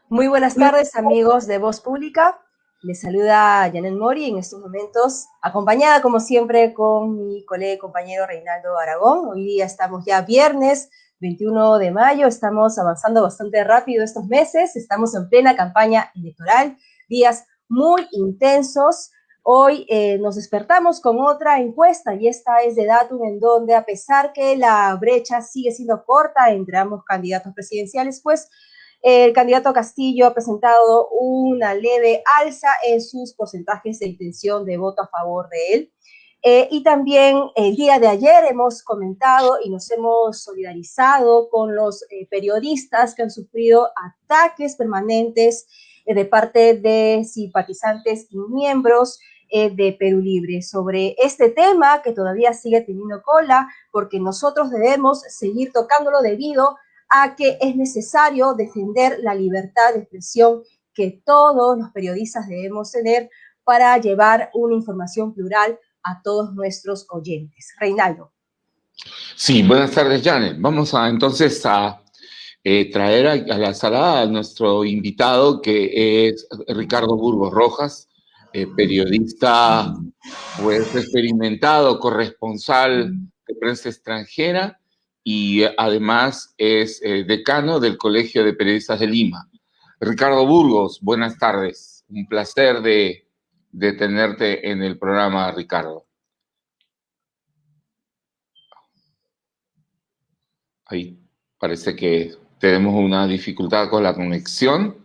Muy buenas tardes, amigos de Voz Pública. Les saluda Janet Mori en estos momentos, acompañada como siempre con mi colega y compañero Reinaldo Aragón. Hoy día estamos ya viernes 21 de mayo, estamos avanzando bastante rápido estos meses, estamos en plena campaña electoral, días muy intensos. Hoy nos despertamos con otra encuesta y esta es de Datum, en donde a pesar que la brecha sigue siendo corta entre ambos candidatos presidenciales, pues el candidato Castillo ha presentado una leve alza en sus porcentajes de intención de voto a favor de él. Y también el día de ayer hemos comentado y nos hemos solidarizado con los periodistas que han sufrido ataques permanentes de parte de simpatizantes y miembros de Perú Libre sobre este tema que todavía sigue teniendo cola, porque nosotros debemos seguir tocándolo debido a que es necesario defender la libertad de expresión que todos los periodistas debemos tener para llevar una información plural a todos nuestros oyentes. Reinaldo. Sí, buenas tardes, Janet. Vamos entonces a traer a la sala a nuestro invitado, que es Ricardo Burgos Rojas, periodista pues experimentado, corresponsal de prensa extranjera y además es decano del Colegio de Periodistas de Lima. Ricardo Burgos, buenas tardes. Un placer de tenerte en el programa, Ricardo. Ahí parece que tenemos una dificultad con la conexión,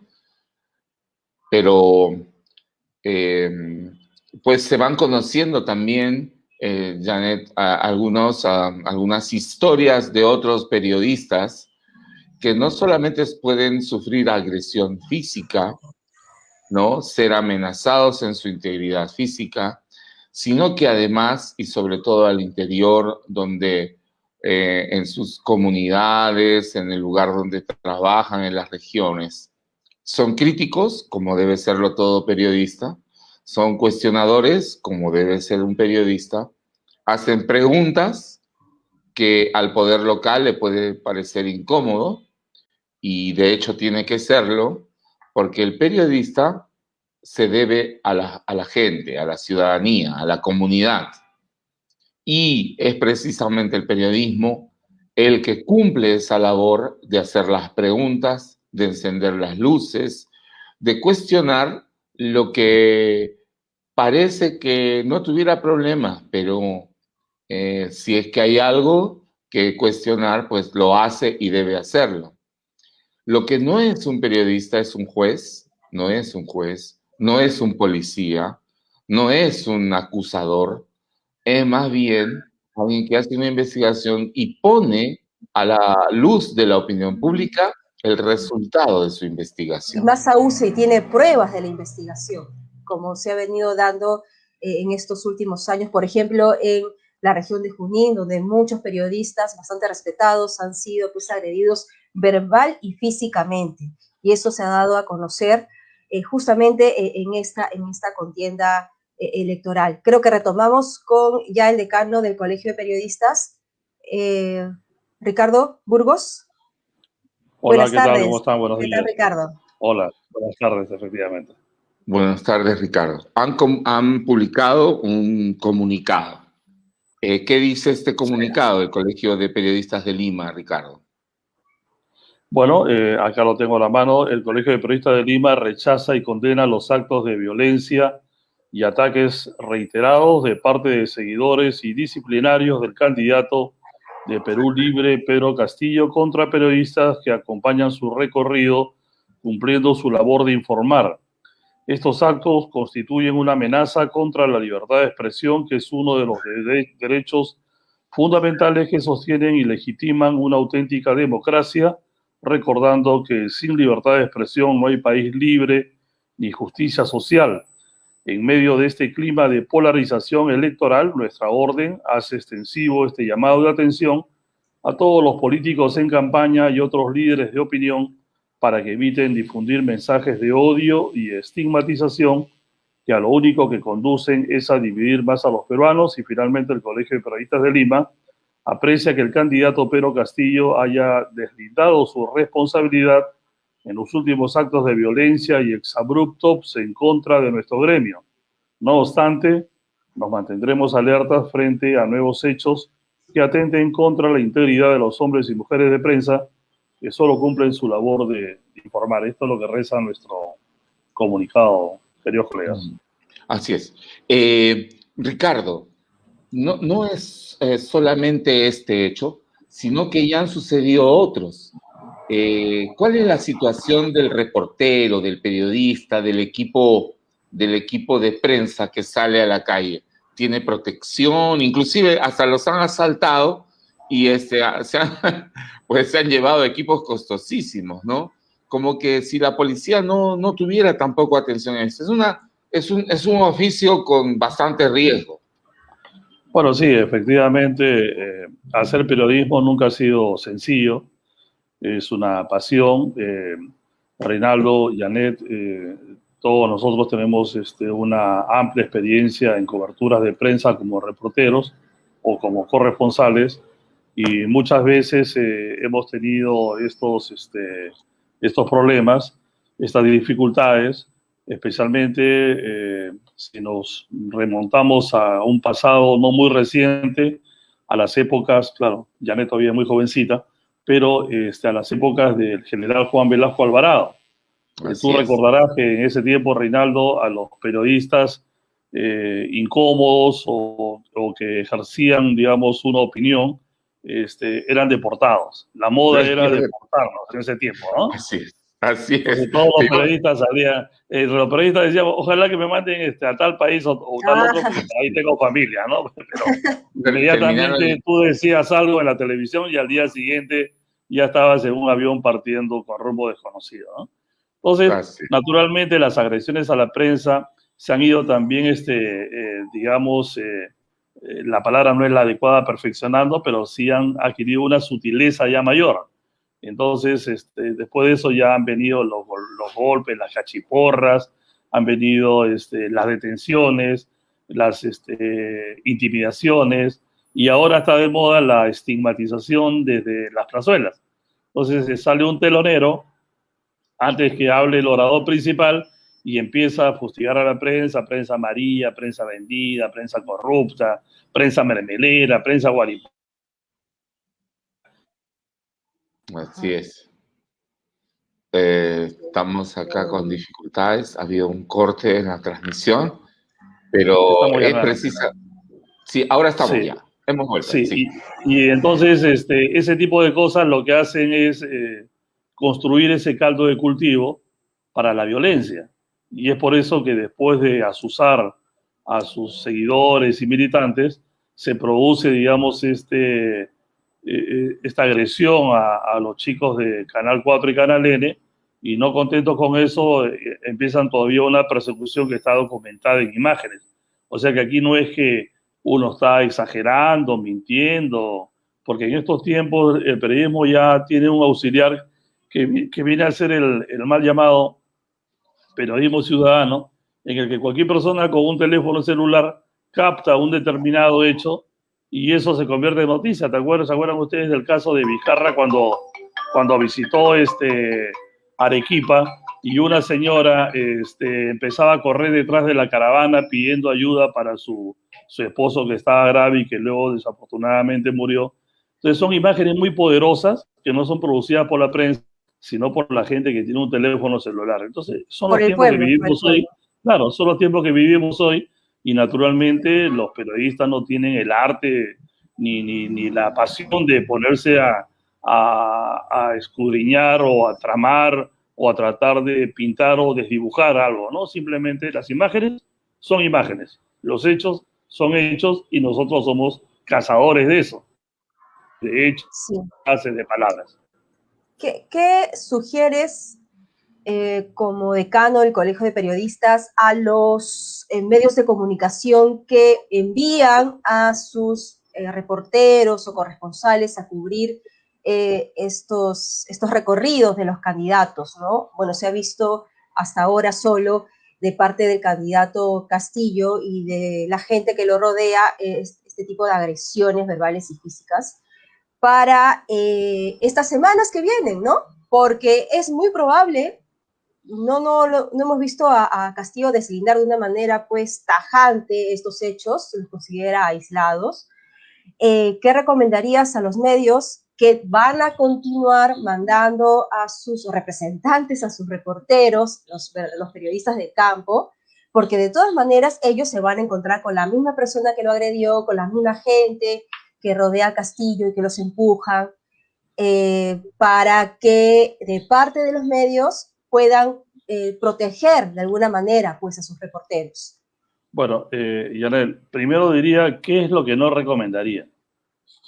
pero pues se van conociendo también, Janet, algunas historias de otros periodistas que no solamente pueden sufrir agresión física, ¿no? Ser amenazados en su integridad física, sino que además, y sobre todo al interior, donde en sus comunidades, en el lugar donde trabajan, en las regiones, son críticos, como debe serlo todo periodista, son cuestionadores, como debe ser un periodista, hacen preguntas que al poder local le puede parecer incómodo, y de hecho tiene que serlo, porque el periodista se debe a la gente, a la ciudadanía, a la comunidad. Y es precisamente el periodismo el que cumple esa labor de hacer las preguntas, de encender las luces, de cuestionar lo que parece que no tuviera problema, pero si es que hay algo que cuestionar, pues lo hace y debe hacerlo. Lo que no es un periodista es un juez, no es un juez, no es un policía, no es un acusador, es más bien alguien que hace una investigación y pone a la luz de la opinión pública el resultado de su investigación. Y más aún si tiene pruebas de la investigación, como se ha venido dando en estos últimos años, por ejemplo, en la región de Junín, donde muchos periodistas bastante respetados han sido pues agredidos verbal y físicamente. Y eso se ha dado a conocer justamente en esta contienda electoral. Creo que retomamos con ya el decano del Colegio de Periodistas, Ricardo Burgos. Hola, Buenas ¿qué tal? tardes. ¿Cómo están? Buenos ¿Qué días. tal, Ricardo? Hola, buenas tardes, efectivamente. Buenas tardes, Ricardo. Han publicado un comunicado. ¿Qué dice este comunicado del Colegio de Periodistas de Lima, Ricardo? Bueno, acá lo tengo a la mano. El Colegio de Periodistas de Lima rechaza y condena los actos de violencia y ataques reiterados de parte de seguidores y disciplinarios del candidato de Perú Libre, Pedro Castillo, contra periodistas que acompañan su recorrido cumpliendo su labor de informar. Estos actos constituyen una amenaza contra la libertad de expresión, que es uno de los derechos fundamentales que sostienen y legitiman una auténtica democracia, recordando que sin libertad de expresión no hay país libre ni justicia social. En medio de este clima de polarización electoral, nuestra orden hace extensivo este llamado de atención a todos los políticos en campaña y otros líderes de opinión para que eviten difundir mensajes de odio y estigmatización que a lo único que conducen es a dividir más a los peruanos. Y finalmente el Colegio de Periodistas de Lima aprecia que el candidato Pedro Castillo haya deslindado su responsabilidad en los últimos actos de violencia y exabruptos en contra de nuestro gremio. No obstante, nos mantendremos alertas frente a nuevos hechos que atenten contra la integridad de los hombres y mujeres de prensa que solo cumplen su labor de informar. Esto es lo que reza nuestro comunicado, queridos colegas. Así es. Ricardo, no es solamente este hecho, sino que ya han sucedido otros. ¿Cuál es la situación del reportero, del periodista, del equipo de prensa que sale a la calle? ¿Tiene protección? Inclusive hasta los han asaltado y se han llevado equipos costosísimos, ¿no? Como que si la policía no tuviera tampoco atención a eso. Es un oficio con bastante riesgo. Bueno, sí, efectivamente, hacer periodismo nunca ha sido sencillo, es una pasión. Reinaldo, Janet, todos nosotros tenemos una amplia experiencia en coberturas de prensa como reporteros o como corresponsales, y muchas veces hemos tenido estos problemas, estas dificultades, especialmente si nos remontamos a un pasado no muy reciente, a las épocas, claro, Janet todavía es muy jovencita, pero a las épocas del general Juan Velasco Alvarado. Tú recordarás que en ese tiempo, Reinaldo, a los periodistas incómodos o que ejercían, digamos, una opinión, eran deportados. La moda era deportarnos en ese tiempo, ¿no? Así es. Así es. Porque todos los periodistas salían, los periodistas decían, ojalá que me manden a tal país o tal otro, porque ahí tengo familia, ¿no? Pero inmediatamente tú decías algo en la televisión y al día siguiente ya estabas en un avión partiendo con rumbo desconocido, ¿no? Entonces, naturalmente, las agresiones a la prensa se han ido también, digamos, la palabra no es la adecuada, perfeccionando, pero sí han adquirido una sutileza ya mayor. Entonces, después de eso ya han venido los golpes, las cachiporras, han venido las detenciones, las intimidaciones, y ahora está de moda la estigmatización desde las plazuelas. Entonces, sale un telonero antes que hable el orador principal y empieza a fustigar a la prensa, prensa amarilla, prensa vendida, prensa corrupta, prensa mermelera, prensa guaripó. Así es. Estamos acá con dificultades, ha habido un corte en la transmisión, pero es precisa. Sí, ahora estamos ya, hemos vuelto. Sí. Y entonces ese tipo de cosas lo que hacen es construir ese caldo de cultivo para la violencia. Y es por eso que después de azuzar a sus seguidores y militantes, se produce, digamos, esta agresión a los chicos de Canal 4 y Canal N, y no contentos con eso, empiezan todavía una persecución que está documentada en imágenes. O sea que aquí no es que uno está exagerando, mintiendo, porque en estos tiempos el periodismo ya tiene un auxiliar que viene a ser el mal llamado periodismo ciudadano, en el que cualquier persona con un teléfono celular capta un determinado hecho y eso se convierte en noticia. ¿Se acuerdan ustedes del caso de Vizcarra cuando visitó Arequipa y una señora empezaba a correr detrás de la caravana pidiendo ayuda para su esposo que estaba grave y que luego desafortunadamente murió? Entonces son imágenes muy poderosas que no son producidas por la prensa, sino por la gente que tiene un teléfono celular. Entonces son los tiempos que vivimos hoy. Claro, son los tiempos que vivimos hoy, y naturalmente los periodistas no tienen el arte ni la pasión de ponerse a escudriñar o a tramar o a tratar de pintar o desdibujar algo, ¿no? Simplemente las imágenes son imágenes, los hechos son hechos, y nosotros somos cazadores de eso, de hechos, de palabras. ¿Qué sugieres como decano del Colegio de Periodistas a los medios de comunicación que envían a sus reporteros o corresponsales a cubrir estos recorridos de los candidatos, ¿no? Bueno, se ha visto hasta ahora solo de parte del candidato Castillo y de la gente que lo rodea este tipo de agresiones verbales y físicas para estas semanas que vienen, ¿no? porque es muy probable, no hemos visto a Castillo deslindar de una manera pues tajante estos hechos, se los considera aislados. ¿Qué recomendarías a los medios que van a continuar mandando a sus representantes, a sus reporteros, los periodistas de campo? Porque de todas maneras ellos se van a encontrar con la misma persona que lo agredió, con la misma gente que rodea a Castillo y que los empujan, para que de parte de los medios puedan proteger de alguna manera pues a sus reporteros. Bueno, Yanel, primero diría, ¿qué es lo que no recomendaría?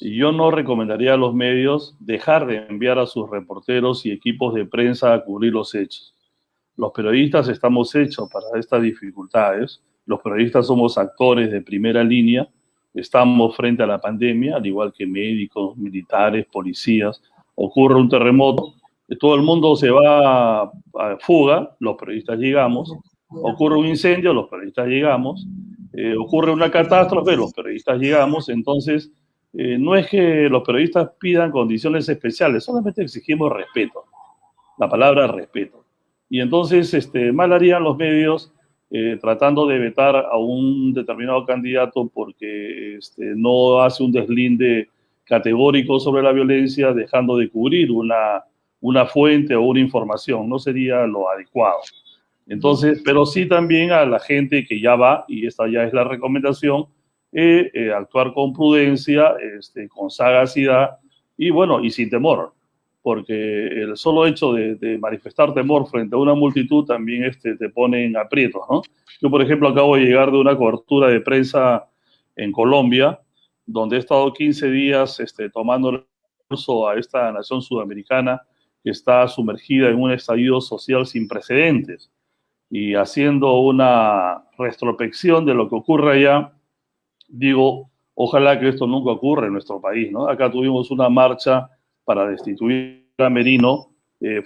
Yo no recomendaría a los medios dejar de enviar a sus reporteros y equipos de prensa a cubrir los hechos. Los periodistas estamos hechos para estas dificultades. Los periodistas somos actores de primera línea. Estamos frente a la pandemia, al igual que médicos, militares, policías. Ocurre un terremoto, todo el mundo se va a fuga, los periodistas llegamos. Ocurre un incendio, los periodistas llegamos. Ocurre una catástrofe, los periodistas llegamos. Entonces, no es que los periodistas pidan condiciones especiales, solamente exigimos respeto. La palabra respeto. Y entonces, mal harían los medios tratando de vetar a un determinado candidato porque no hace un deslinde categórico sobre la violencia, dejando de cubrir una fuente o una información. No sería lo adecuado. Entonces, pero sí también a la gente que ya va, y esta ya es la recomendación, actuar con prudencia, con sagacidad y bueno, y sin temor, porque el solo hecho de manifestar temor frente a una multitud también te pone en aprietos, ¿no? Yo, por ejemplo, acabo de llegar de una cobertura de prensa en Colombia, donde he estado 15 días tomando el curso a esta nación sudamericana que está sumergida en un estallido social sin precedentes. Y haciendo una retrospección de lo que ocurre allá, digo, ojalá que esto nunca ocurra en nuestro país, ¿no? Acá tuvimos una marcha para destituir a Merino,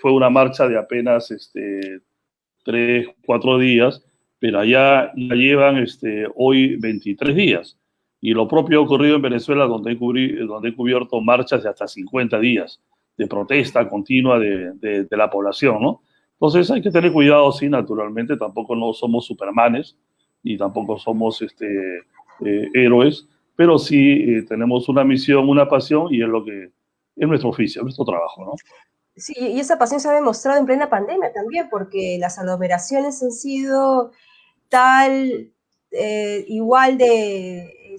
fue una marcha de apenas 3, 4 días, pero allá ya llevan hoy 23 días. Y lo propio ha ocurrido en Venezuela, donde he cubierto marchas de hasta 50 días de protesta continua de la población, ¿no? Entonces hay que tener cuidado, sí, naturalmente, tampoco no somos supermanes, ni tampoco somos héroes, pero sí tenemos una misión, una pasión, y es lo que es nuestro oficio, nuestro trabajo, ¿no? Sí, y esa pasión se ha demostrado en plena pandemia también, porque las aglomeraciones han sido tal, igual de,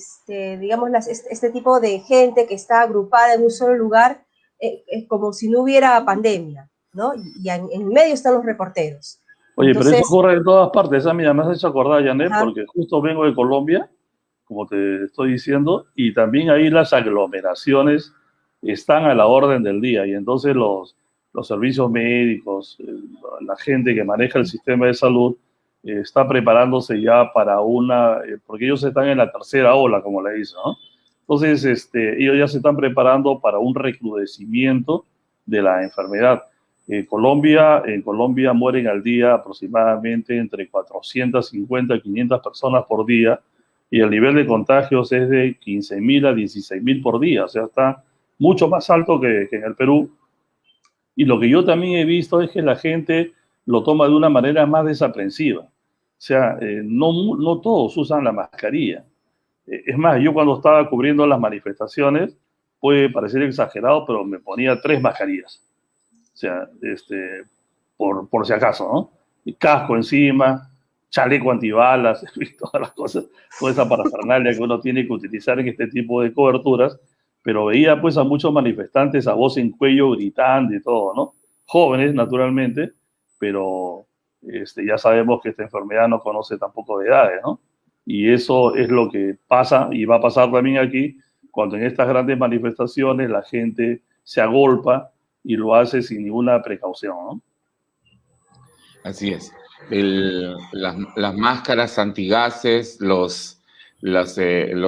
digamos, este tipo de gente que está agrupada en un solo lugar, como si no hubiera pandemia, ¿no? Y en medio están los reporteros. Oye, Entonces, pero eso ocurre en todas partes. Esa mira, me has hecho acordar, Janet, ajá, porque justo vengo de Colombia, como te estoy diciendo, y también ahí las aglomeraciones están a la orden del día. Y entonces los servicios médicos, la gente que maneja el sistema de salud, está preparándose ya para porque ellos están en la tercera ola, como le dicen, ¿no? Entonces, ellos ya se están preparando para un recrudecimiento de la enfermedad. En Colombia mueren al día aproximadamente entre 450 y 500 personas por día, y el nivel de contagios es de 15.000 a 16.000 por día, o sea, está mucho más alto que en el Perú. Y lo que yo también he visto es que la gente lo toma de una manera más desaprensiva. O sea, no todos usan la mascarilla. Es más, yo cuando estaba cubriendo las manifestaciones, puede parecer exagerado, pero me ponía 3 mascarillas. O sea, por si acaso, ¿no? Y casco encima, chaleco antibalas, y todas las cosas, toda esa parafernalia que uno tiene que utilizar en este tipo de coberturas, pero veía pues a muchos manifestantes a voz en cuello gritando y todo, ¿no? Jóvenes, naturalmente, pero ya sabemos que esta enfermedad no conoce tampoco de edades, ¿no? Y eso es lo que pasa y va a pasar también aquí, cuando en estas grandes manifestaciones la gente se agolpa y lo hace sin ninguna precaución, ¿no? Así es. Las máscaras antigases, los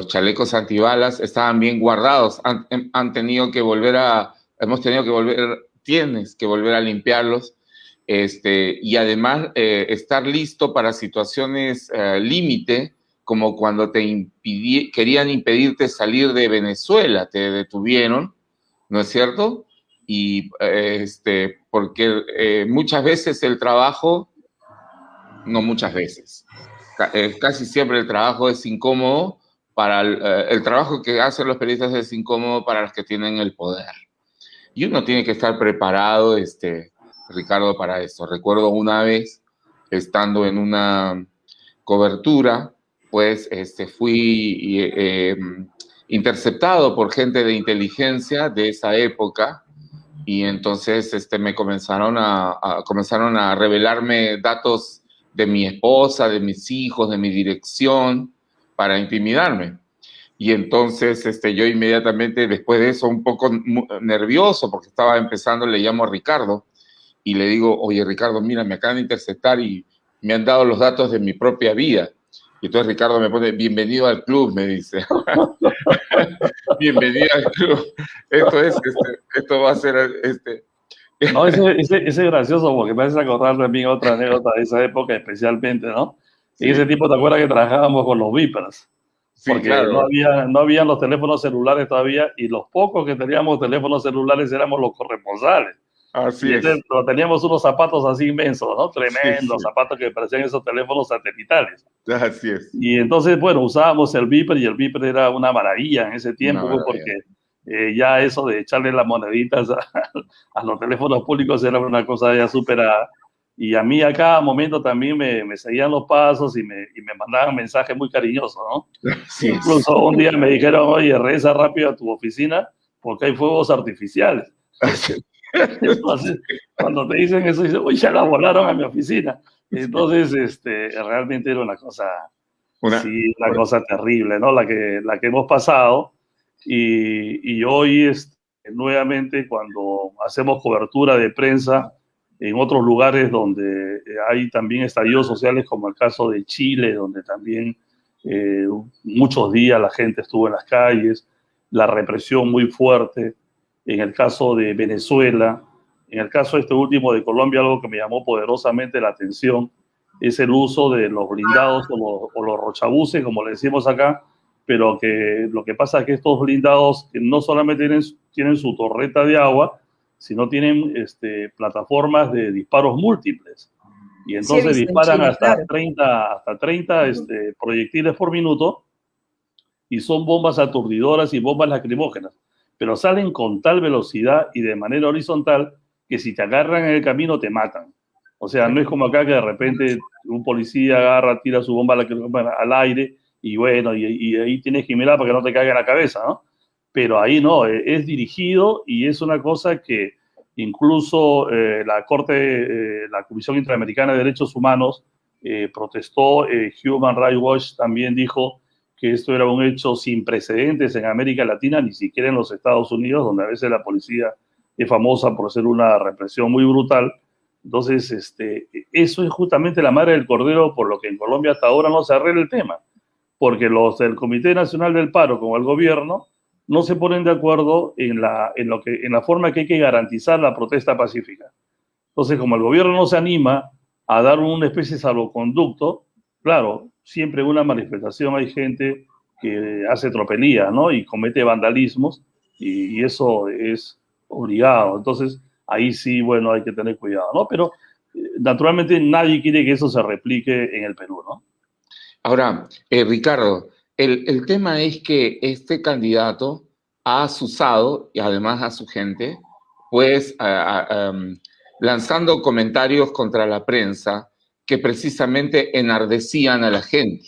chalecos antibalas estaban bien guardados. Tienes que volver a limpiarlos. Y además estar listo para situaciones límite, como cuando querían impedirte salir de Venezuela, te detuvieron, ¿no es cierto? y porque muchas veces el trabajo, no muchas veces, casi siempre el trabajo es incómodo para el trabajo que hacen los periodistas es incómodo para los que tienen el poder. Y uno tiene que estar preparado, Ricardo, para eso. Recuerdo una vez, estando en una cobertura, pues fui interceptado por gente de inteligencia de esa época, y entonces me comenzaron a revelarme datos de mi esposa, de mis hijos, de mi dirección, para intimidarme. Y entonces yo inmediatamente, después de eso, un poco nervioso, porque estaba empezando, le llamo a Ricardo y le digo, oye, Ricardo, mira, me acaban de interceptar y me han dado los datos de mi propia vida. Y entonces Ricardo me pone, bienvenido al club, me dice. Bienvenido al club. Esto va a ser... No, ese es gracioso porque me hace acordar también otra anécdota de esa época especialmente, ¿no? Sí. En ese tipo, ¿te acuerdas que trabajábamos con los Vipers? Sí, porque claro. no habían los teléfonos celulares todavía, y los pocos que teníamos teléfonos celulares éramos los corresponsales. Así es. Pero teníamos unos zapatos así inmensos, ¿no? Tremendos, sí. zapatos que parecían esos teléfonos satelitales. Así es. Y entonces, bueno, usábamos el Viper, y el Viper era una maravilla en ese tiempo, porque ya eso de echarle las moneditas a los teléfonos públicos era una cosa ya superada. Y a mí a cada momento también me seguían los pasos y me mandaban mensajes muy cariñosos, ¿no? Sí. Incluso un día me dijeron, oye, regresa rápido a tu oficina porque hay fuegos artificiales. Entonces, cuando te dicen eso, dicen, oye, ya la volaron a mi oficina. Entonces, realmente era una cosa, una cosa terrible, ¿no? La que hemos pasado. Y hoy, nuevamente, cuando hacemos cobertura de prensa en otros lugares donde hay también estallidos sociales, como el caso de Chile, donde también muchos días la gente estuvo en las calles, la represión muy fuerte. En el caso de Venezuela, en el caso último de Colombia, algo que me llamó poderosamente la atención es el uso de los blindados o los rochabuses, como le decimos acá, pero que lo que pasa es que estos blindados no solamente tienen su torreta de agua, sino tienen plataformas de disparos múltiples. Y entonces disparan Chile, hasta 30 proyectiles por minuto, y son bombas aturdidoras y bombas lacrimógenas. Pero salen con tal velocidad y de manera horizontal que si te agarran en el camino te matan. O sea, no es como acá que de repente un policía agarra, tira su bomba al aire y bueno, y ahí tienes que mirar para que no te caiga en la cabeza, ¿no? Pero ahí no, es dirigido, y es una cosa que incluso la Comisión Interamericana de Derechos Humanos protestó. Human Rights Watch también dijo que esto era un hecho sin precedentes en América Latina, ni siquiera en los Estados Unidos, donde a veces la policía es famosa por hacer una represión muy brutal. Entonces, eso es justamente la madre del cordero, por lo que en Colombia hasta ahora no se arregla el tema, porque los del Comité Nacional del Paro, como el gobierno, no se ponen de acuerdo en la forma que hay que garantizar la protesta pacífica. Entonces, como el gobierno no se anima a dar una especie de salvoconducto, claro, siempre en una manifestación hay gente que hace tropelía, ¿no? Y comete vandalismos, y eso es obligado. Entonces, ahí sí, bueno, hay que tener cuidado, ¿no? Pero, naturalmente, nadie quiere que eso se replique en el Perú, ¿no? Ahora, Ricardo, el tema es que este candidato ha asusado, y además a su gente, pues lanzando comentarios contra la prensa que precisamente enardecían a la gente.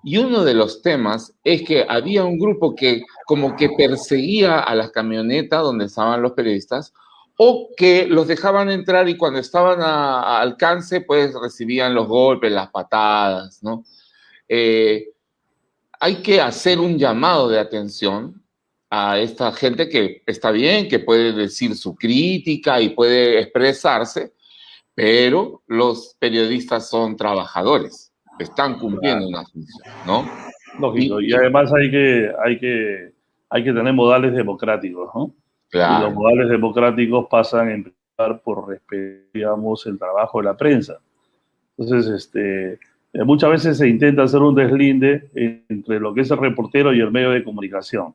Y uno de los temas es que había un grupo que como que perseguía a las camionetas donde estaban los periodistas, o que los dejaban entrar y cuando estaban a alcance, pues recibían los golpes, las patadas, ¿no? Hay que hacer un llamado de atención a esta gente que está bien, que puede decir su crítica y puede expresarse, pero los periodistas son trabajadores, están cumpliendo una función, ¿no? Lógico, y además hay que tener modales democráticos, ¿no? Claro. Y los modales democráticos pasan en primer lugar por respetar, digamos, el trabajo de la prensa. Entonces, muchas veces se intenta hacer un deslinde entre lo que es el reportero y el medio de comunicación.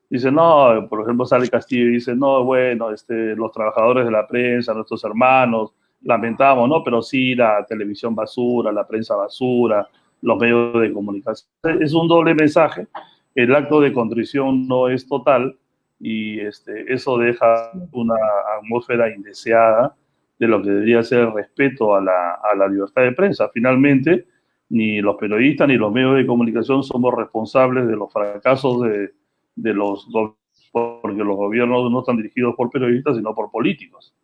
Dice, no, por ejemplo, sale Castillo y dice, no, bueno, los trabajadores de la prensa, nuestros hermanos, lamentamos, ¿no? Pero sí, la televisión basura, la prensa basura, los medios de comunicación. Es un doble mensaje. El acto de contrición no es total y eso deja una atmósfera indeseada de lo que debería ser el respeto a la libertad de prensa. Finalmente, ni los periodistas ni los medios de comunicación somos responsables de los fracasos de porque los gobiernos no están dirigidos por periodistas, sino por políticos.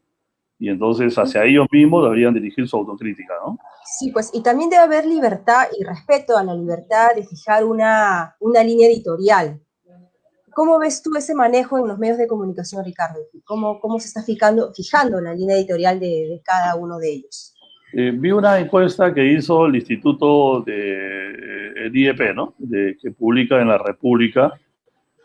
Y entonces hacia ellos mismos deberían dirigir su autocrítica, ¿no? Sí, pues, y también debe haber libertad y respeto a la libertad de fijar una línea editorial. ¿Cómo ves tú ese manejo en los medios de comunicación, Ricardo? ¿Cómo se está fijando la línea editorial de cada uno de ellos? Vi una encuesta que hizo el Instituto el IEP, ¿no? Que publica en La República,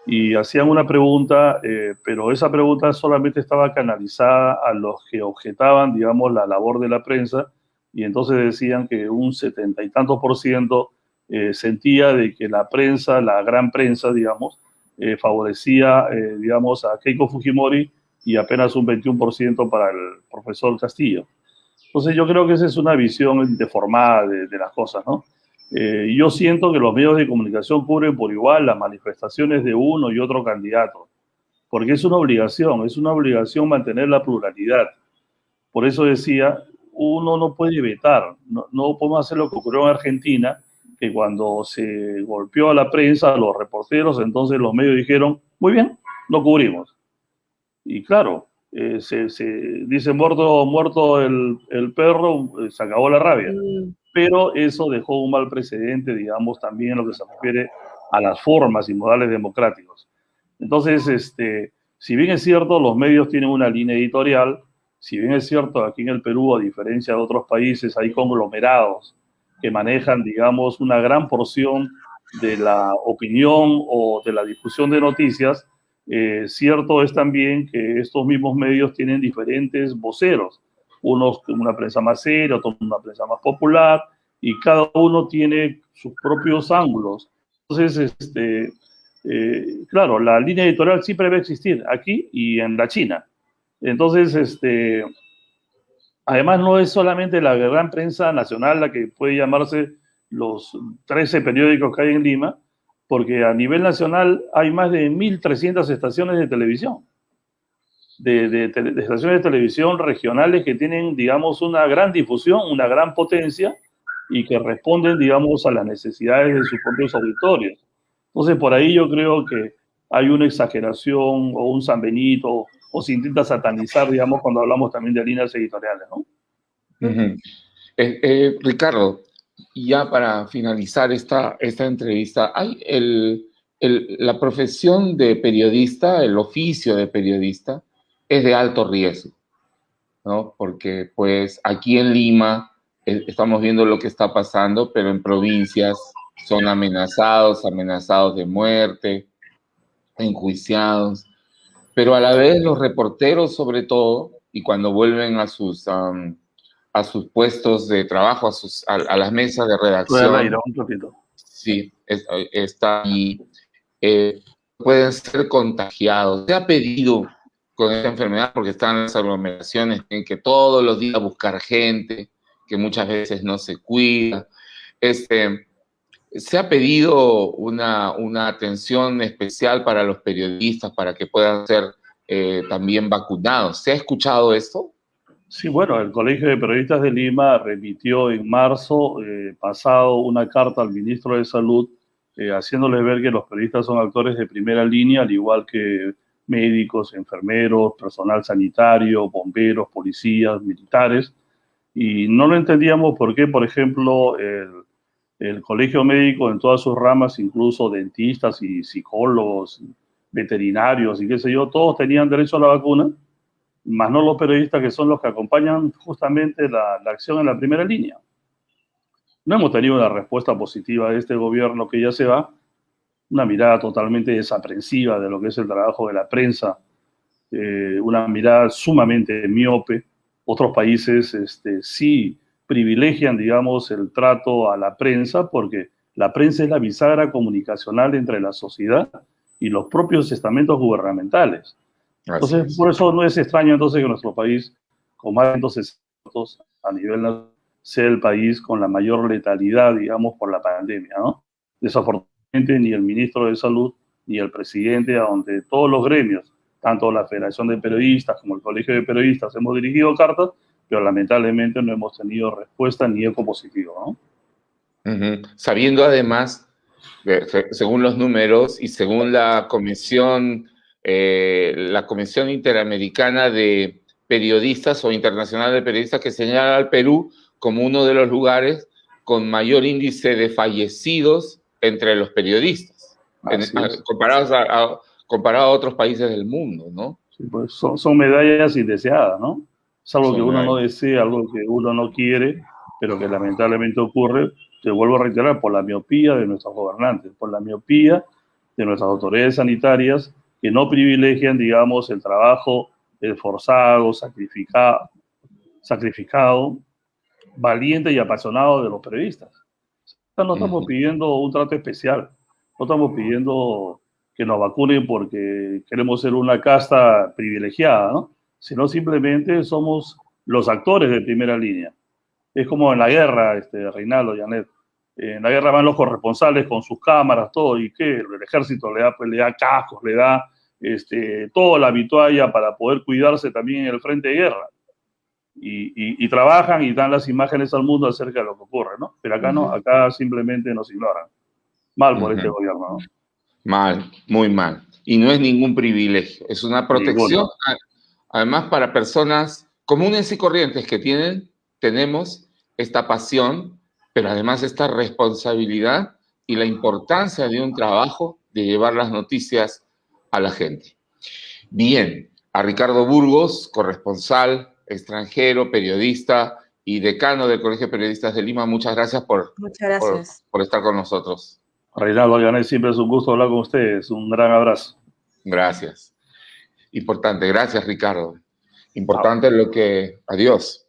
y hacían una pregunta, pero esa pregunta solamente estaba canalizada a los que objetaban, digamos, la labor de la prensa, y entonces decían que un 70 y tantos % sentía de que la prensa, la gran prensa, digamos, favorecía, digamos, a Keiko Fujimori y apenas un 21% para el profesor Castillo. Entonces yo creo que esa es una visión deformada de las cosas, ¿no? Yo siento que los medios de comunicación cubren por igual las manifestaciones de uno y otro candidato, porque es una obligación mantener la pluralidad. Por eso decía, uno no puede vetar, no podemos hacer lo que ocurrió en Argentina, que cuando se golpeó a la prensa, a los reporteros, entonces los medios dijeron, muy bien, no cubrimos. Y claro, se dice muerto el perro, se acabó la rabia. Pero eso dejó un mal precedente, digamos, también en lo que se refiere a las formas y modales democráticos. Entonces, si bien es cierto, los medios tienen una línea editorial, si bien es cierto, aquí en el Perú, a diferencia de otros países, hay conglomerados que manejan, digamos, una gran porción de la opinión o de la difusión de noticias, cierto es también que estos mismos medios tienen diferentes voceros, unos con una prensa más seria, otros con una prensa más popular, y cada uno tiene sus propios ángulos. Entonces, claro, la línea editorial siempre va a existir aquí y en la China. Entonces, además no es solamente la gran prensa nacional la que puede llamarse los 13 periódicos que hay en Lima, porque a nivel nacional hay más de 1.300 estaciones de televisión, de estaciones de televisión regionales que tienen, digamos, una gran difusión, una gran potencia y que responden, digamos, a las necesidades de sus propios auditorios. Entonces, por ahí yo creo que hay una exageración o un San Benito o se intenta satanizar, digamos, cuando hablamos también de líneas editoriales, ¿no? Ricardo, ya para finalizar esta entrevista, hay la profesión de periodista, el oficio de periodista, es de alto riesgo, ¿no? Porque pues aquí en Lima estamos viendo lo que está pasando, pero en provincias son amenazados de muerte, enjuiciados, pero a la vez los reporteros sobre todo, y cuando vuelven a sus puestos de trabajo, a las mesas de redacción, sí, está ahí, pueden ser contagiados. Se ha pedido con esta enfermedad, porque están en las aglomeraciones, tienen que todos los días buscar gente, que muchas veces no se cuida. Se ha pedido una atención especial para los periodistas, para que puedan ser también vacunados. ¿Se ha escuchado esto? Sí, bueno, el Colegio de Periodistas de Lima remitió en marzo pasado una carta al ministro de Salud haciéndole ver que los periodistas son actores de primera línea, al igual que médicos, enfermeros, personal sanitario, bomberos, policías, militares. Y no lo entendíamos por qué, por ejemplo, el colegio médico en todas sus ramas, incluso dentistas y psicólogos, veterinarios y qué sé yo, todos tenían derecho a la vacuna, más no los periodistas, que son los que acompañan justamente la acción en la primera línea. No hemos tenido una respuesta positiva de este gobierno que ya se va, una mirada totalmente desaprensiva de lo que es el trabajo de la prensa, una mirada sumamente miope. Otros países sí privilegian, digamos, el trato a la prensa, porque la prensa es la bisagra comunicacional entre la sociedad y los propios estamentos gubernamentales. Entonces, por eso no es extraño entonces que nuestro país, con más de 160 muertos a nivel nacional, sea el país con la mayor letalidad, digamos, por la pandemia, ¿no? Desafortunadamente, ni el ministro de Salud, ni el presidente, a donde todos los gremios, tanto la Federación de Periodistas como el Colegio de Periodistas, hemos dirigido cartas, pero lamentablemente no hemos tenido respuesta ni eco positivo, ¿no? Sabiendo además, según los números y según la Comisión Interamericana de Periodistas o Internacional de Periodistas, que señala al Perú como uno de los lugares con mayor índice de fallecidos entre los periodistas, comparado a otros países del mundo, ¿no? Sí, pues son medallas indeseadas, ¿no? Es algo que uno no desea, algo que uno no quiere, pero que lamentablemente ocurre, te vuelvo a reiterar, por la miopía de nuestros gobernantes, por la miopía de nuestras autoridades sanitarias, que no privilegian, digamos, el trabajo esforzado, sacrificado, valiente y apasionado de los periodistas. No estamos pidiendo un trato especial, no estamos pidiendo que nos vacunen porque queremos ser una casta privilegiada, ¿no? Sino simplemente somos los actores de primera línea. Es como en la guerra, Reinaldo, Janet. En la guerra van los corresponsales con sus cámaras, todo, y ¿qué? El ejército le da cascos, le da toda la vitualla para poder cuidarse también en el frente de guerra. Y trabajan y dan las imágenes al mundo acerca de lo que ocurre, ¿no? Pero acá no, acá simplemente nos ignoran. Mal por este gobierno, ¿no? Mal, muy mal. Y no es ningún privilegio, es una protección, además para personas comunes y corrientes que tenemos esta pasión, pero además esta responsabilidad y la importancia de un trabajo de llevar las noticias a la gente. Bien, a Ricardo Burgos, corresponsal, extranjero, periodista y decano del Colegio de Periodistas de Lima, muchas gracias por estar con nosotros. Reinaldo, Janet, siempre es un gusto hablar con ustedes. Un gran abrazo. Gracias. Importante. Gracias, Ricardo. Importante lo que... Adiós.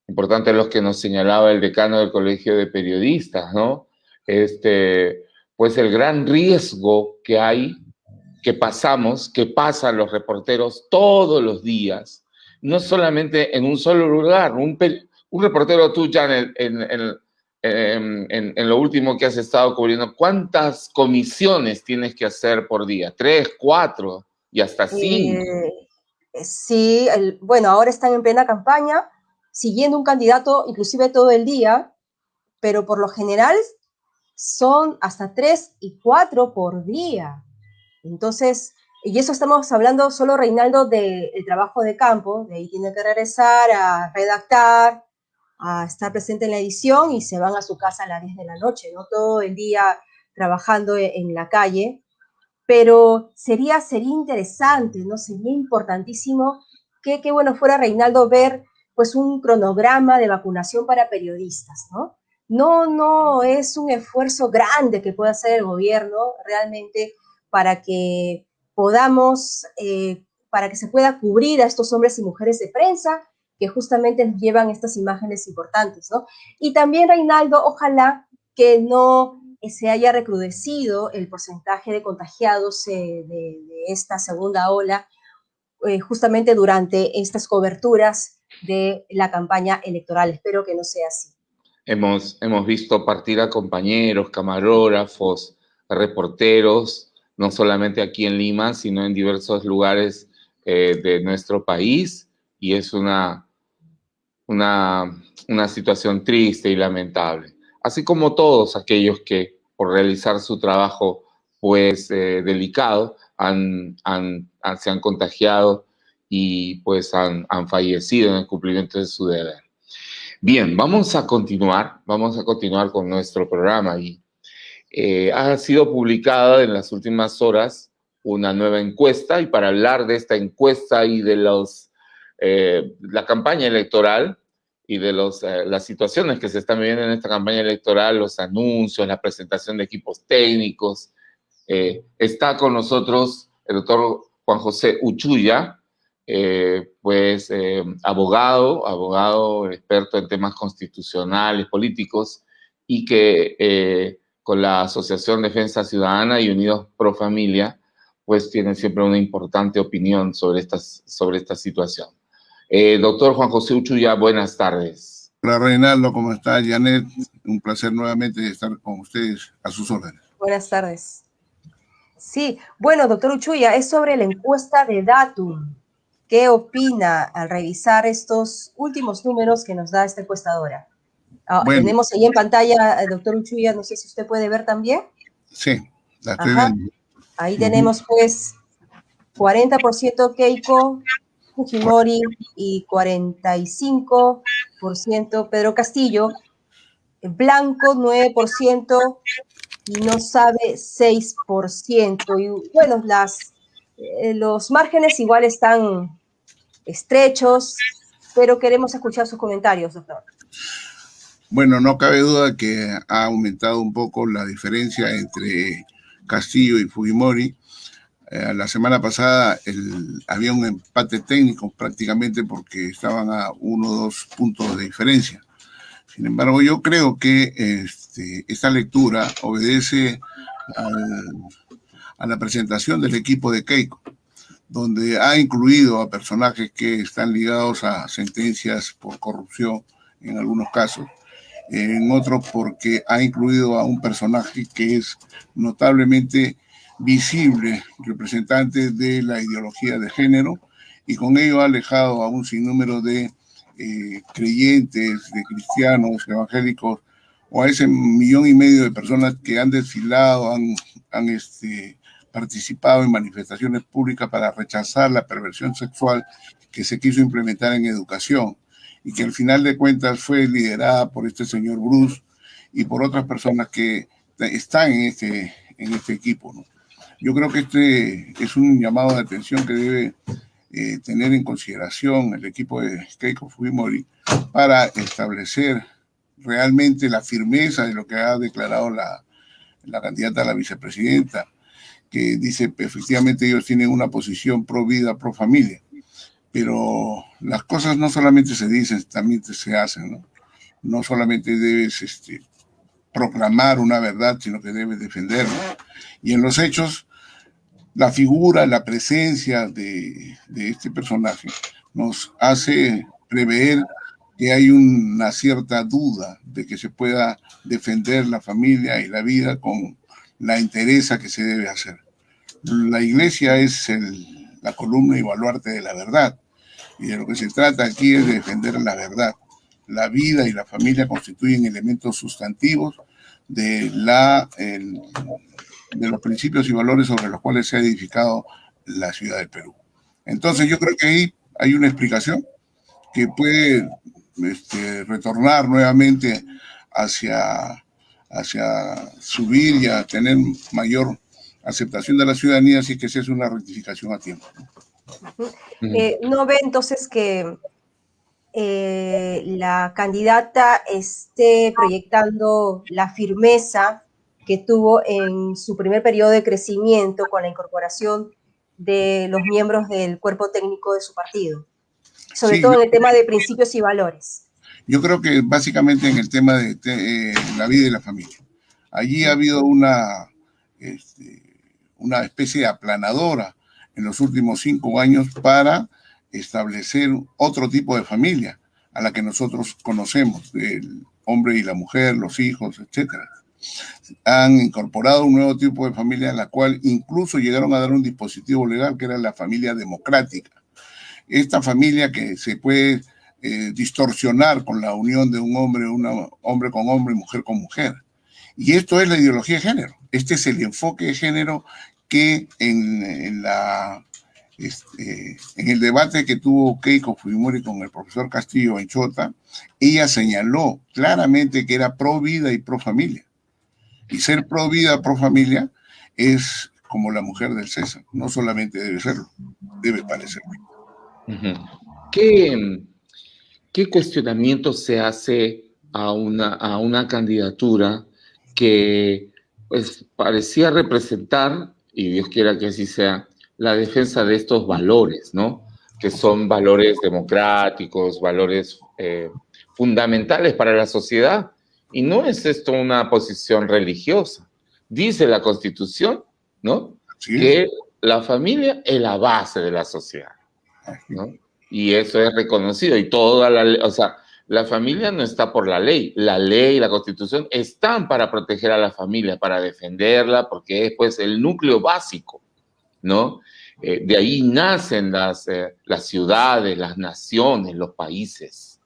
Importante lo que nos señalaba el decano del Colegio de Periodistas, ¿no? Pues el gran riesgo que hay, que pasan los reporteros todos los días, no solamente en un solo lugar. Un reportero, tú, Janet, en lo último que has estado cubriendo, ¿cuántas comisiones tienes que hacer por día? 3, 4 y hasta 5. Sí, bueno, ahora están en plena campaña, siguiendo un candidato inclusive todo el día, pero por lo general son hasta 3 y 4 por día. Entonces, y eso estamos hablando solo, Reinaldo, del trabajo de campo, de ahí tiene que regresar a redactar, a estar presente en la edición y se van a su casa a las 10 de la noche, ¿no? Todo el día trabajando en la calle, pero sería interesante, ¿no? Sería importantísimo que bueno fuera, Reinaldo, ver pues un cronograma de vacunación para periodistas, ¿no? No es un esfuerzo grande que pueda hacer el gobierno realmente para que podamos, para que se pueda cubrir a estos hombres y mujeres de prensa que justamente nos llevan estas imágenes importantes, ¿no? Y también, Reinaldo, ojalá que no se haya recrudecido el porcentaje de contagiados de esta segunda ola justamente durante estas coberturas de la campaña electoral. Espero que no sea así. Hemos visto partir a compañeros, camarógrafos, reporteros, no solamente aquí en Lima, sino en diversos lugares de nuestro país, y es una situación triste y lamentable. Así como todos aquellos que, por realizar su trabajo, pues, delicado, se han contagiado y, pues, han fallecido en el cumplimiento de su deber. Bien, vamos a continuar con nuestro programa y ha sido publicada en las últimas horas una nueva encuesta, y para hablar de esta encuesta y de la campaña electoral y de las situaciones que se están viviendo en esta campaña electoral, los anuncios, la presentación de equipos técnicos, está con nosotros el doctor Juan José Uchuya, abogado, experto en temas constitucionales, políticos, y que con la Asociación Defensa Ciudadana y Unidos Pro Familia, pues tienen siempre una importante opinión sobre esta situación. Doctor Juan José Uchuya, buenas tardes. Hola Reinaldo, ¿cómo está? Janet, un placer nuevamente estar con ustedes a sus órdenes. Buenas tardes. Sí, bueno, doctor Uchuya, es sobre la encuesta de Datum. ¿Qué opina al revisar estos últimos números que nos da esta encuestadora? Bueno, tenemos ahí en pantalla, doctor Uchuya, no sé si usted puede ver también. Sí, la estoy viendo. Ahí tenemos pues 40% Keiko Fujimori y 45% Pedro Castillo, blanco 9% y no sabe 6%. Y bueno, los márgenes igual están estrechos, pero queremos escuchar sus comentarios, doctor. Bueno, no cabe duda que ha aumentado un poco la diferencia entre Castillo y Fujimori. La semana pasada había un empate técnico prácticamente porque estaban a 1 o 2 puntos de diferencia. Sin embargo, yo creo que esta lectura obedece a la presentación del equipo de Keiko, donde ha incluido a personajes que están ligados a sentencias por corrupción en algunos casos, en otros porque ha incluido a un personaje que es notablemente visible, representante de la ideología de género, y con ello ha alejado a un sinnúmero de creyentes, de cristianos, evangélicos, o a ese 1,5 millones de personas que han desfilado, han participado en manifestaciones públicas para rechazar la perversión sexual que se quiso implementar en educación y que al final de cuentas fue liderada por este señor Bruce y por otras personas que están en este equipo, ¿no? Yo creo que este es un llamado de atención que debe tener en consideración el equipo de Keiko Fujimori para establecer realmente la firmeza de lo que ha declarado la candidata a la vicepresidenta, que dice que efectivamente ellos tienen una posición pro vida, pro familia. Pero las cosas no solamente se dicen, también se hacen, ¿no? No solamente debes proclamar una verdad, sino que debes defenderla. Y en los hechos, la figura, la presencia de este personaje nos hace prever que hay una cierta duda de que se pueda defender la familia y la vida con la entereza que se debe hacer. La iglesia es la columna y baluarte de la verdad, y de lo que se trata aquí es de defender la verdad. La vida y la familia constituyen elementos sustantivos de los principios y valores sobre los cuales se ha edificado la ciudad del Perú. Entonces yo creo que ahí hay una explicación que puede retornar nuevamente hacia subir y a tener mayor aceptación de la ciudadanía si es que se hace una rectificación a tiempo. ¿No ve entonces que la candidata esté proyectando la firmeza que tuvo en su primer periodo de crecimiento con la incorporación de los miembros del cuerpo técnico de su partido? Sobre todo en el tema de principios y valores. Yo creo que básicamente en el tema de la vida y la familia. Allí ha habido una especie de aplanadora en los últimos 5 años para establecer otro tipo de familia a la que nosotros conocemos, el hombre y la mujer, los hijos, etcétera. Han incorporado un nuevo tipo de familia a la cual incluso llegaron a dar un dispositivo legal que era la familia democrática. Esta familia que se puede distorsionar con la unión de un hombre con hombre y mujer con mujer. Y esto es la ideología de género. Este es el enfoque de género que en el debate que tuvo Keiko Fujimori con el profesor Castillo en Chota, ella señaló claramente que era pro vida y pro familia. Y ser pro vida, pro familia es como la mujer del César. No solamente debe serlo, debe parecerlo. ¿Qué cuestionamiento se hace a una candidatura que pues, parecía representar, y Dios quiera que así sea, la defensa de estos valores, ¿no? Que son valores democráticos, valores fundamentales para la sociedad Y no es esto una posición religiosa. Dice la Constitución, ¿no? Sí. Que la familia es la base de la sociedad, ¿no? Y eso es reconocido. Y toda la, o sea, la familia no está por la ley. La ley y la Constitución están para proteger a la familia, para defenderla, porque es pues el núcleo básico, ¿no? De ahí nacen las ciudades, las naciones, los países,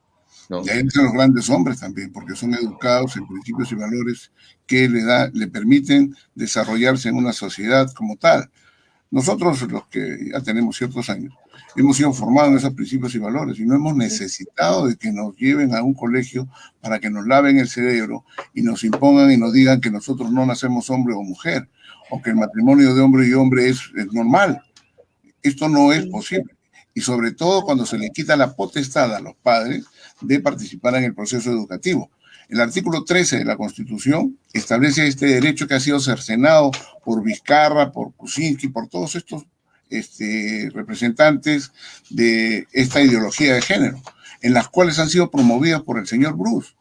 ¿no? Y ahí nacen los grandes hombres también, porque son educados en principios y valores que le permiten desarrollarse en una sociedad como tal. Nosotros, los que ya tenemos ciertos años, hemos sido formados en esos principios y valores y no hemos necesitado de que nos lleven a un colegio para que nos laven el cerebro y nos impongan y nos digan que nosotros no nacemos hombre o mujer, o que el matrimonio de hombre y hombre es normal. Esto no es posible. Y sobre todo cuando se le quita la potestad a los padres de participar en el proceso educativo. El artículo 13 de la Constitución establece este derecho que ha sido cercenado por Vizcarra, por Kuczynski, por todos estos representantes de esta ideología de género, en las cuales han sido promovidas por el señor Bruce.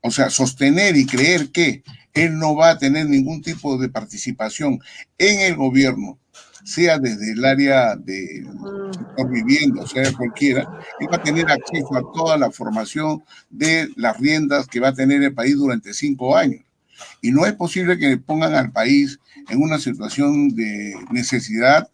O sea, sostener y creer que él no va a tener ningún tipo de participación en el gobierno, sea desde el área de sector vivienda, o sea, cualquiera, él va a tener acceso a toda la formación de las riendas que va a tener el país durante 5 años. Y no es posible que pongan al país en una situación de necesidad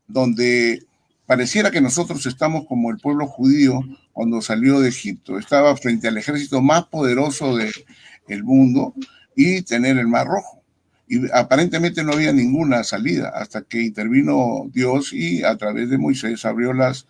donde pareciera que nosotros estamos como el pueblo judío cuando salió de Egipto, estaba frente al ejército más poderoso del mundo y tener el Mar Rojo. Y aparentemente no había ninguna salida hasta que intervino Dios y a través de Moisés abrió las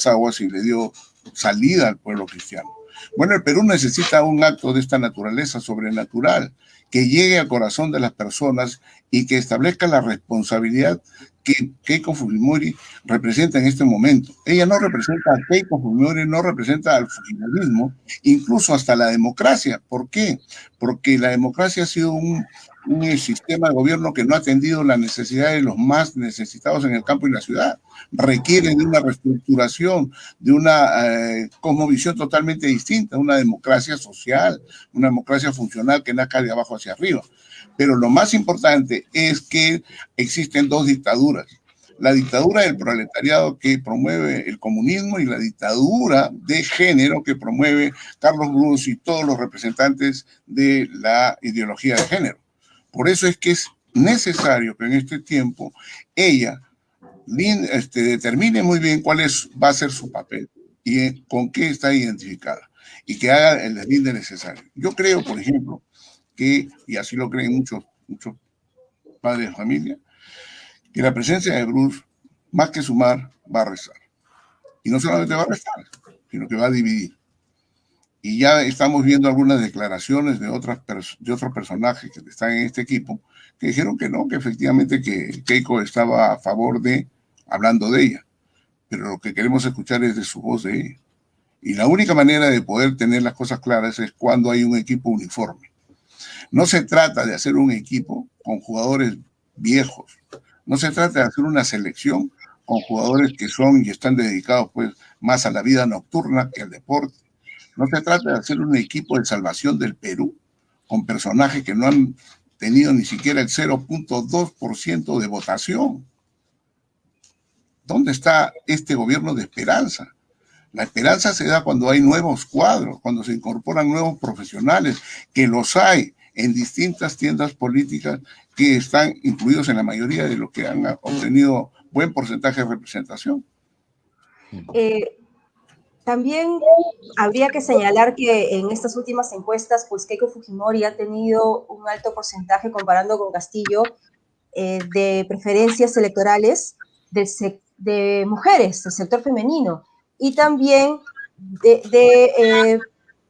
aguas y le dio salida al pueblo cristiano. Bueno, el Perú necesita un acto de esta naturaleza sobrenatural que llegue al corazón de las personas y que establezca la responsabilidad que Keiko Fujimori representa en este momento. Ella no representa a Keiko Fujimori, no representa al fujimorismo, incluso hasta la democracia. ¿Por qué? Porque la democracia ha sido un sistema de gobierno que no ha atendido las necesidades de los más necesitados en el campo y la ciudad. Requiere de una reestructuración, de una cosmovisión totalmente distinta, una democracia social, una democracia funcional que nazca de abajo hacia arriba. Pero lo más importante es que existen 2 dictaduras. La dictadura del proletariado que promueve el comunismo y la dictadura de género que promueve Carlos Bruce y todos los representantes de la ideología de género. Por eso es que es necesario que en este tiempo ella determine muy bien cuál va a ser su papel y con qué está identificada y que haga el deslinde necesario. Yo creo, por ejemplo, que, y así lo creen muchos padres de familia, que la presencia de Bruce, más que sumar, va a restar. Y no solamente va a restar, sino que va a dividir. Y ya estamos viendo algunas declaraciones de otros personajes que están en este equipo, que dijeron que no, que efectivamente que Keiko estaba a favor de, hablando de ella. Pero lo que queremos escuchar es de su voz de ella. Y la única manera de poder tener las cosas claras es cuando hay un equipo uniforme. No se trata de hacer un equipo con jugadores viejos. No se trata de hacer una selección con jugadores que son y están dedicados pues más a la vida nocturna que al deporte. No se trata de hacer un equipo de salvación del Perú con personajes que no han tenido ni siquiera el 0.2% de votación. ¿Dónde está este gobierno de esperanza? La esperanza se da cuando hay nuevos cuadros, cuando se incorporan nuevos profesionales, que los hay en distintas tiendas políticas que están incluidos en la mayoría de los que han obtenido buen porcentaje de representación. También habría que señalar que en estas últimas encuestas, pues Keiko Fujimori ha tenido un alto porcentaje, comparando con Castillo, de preferencias electorales de mujeres, del sector femenino, y también de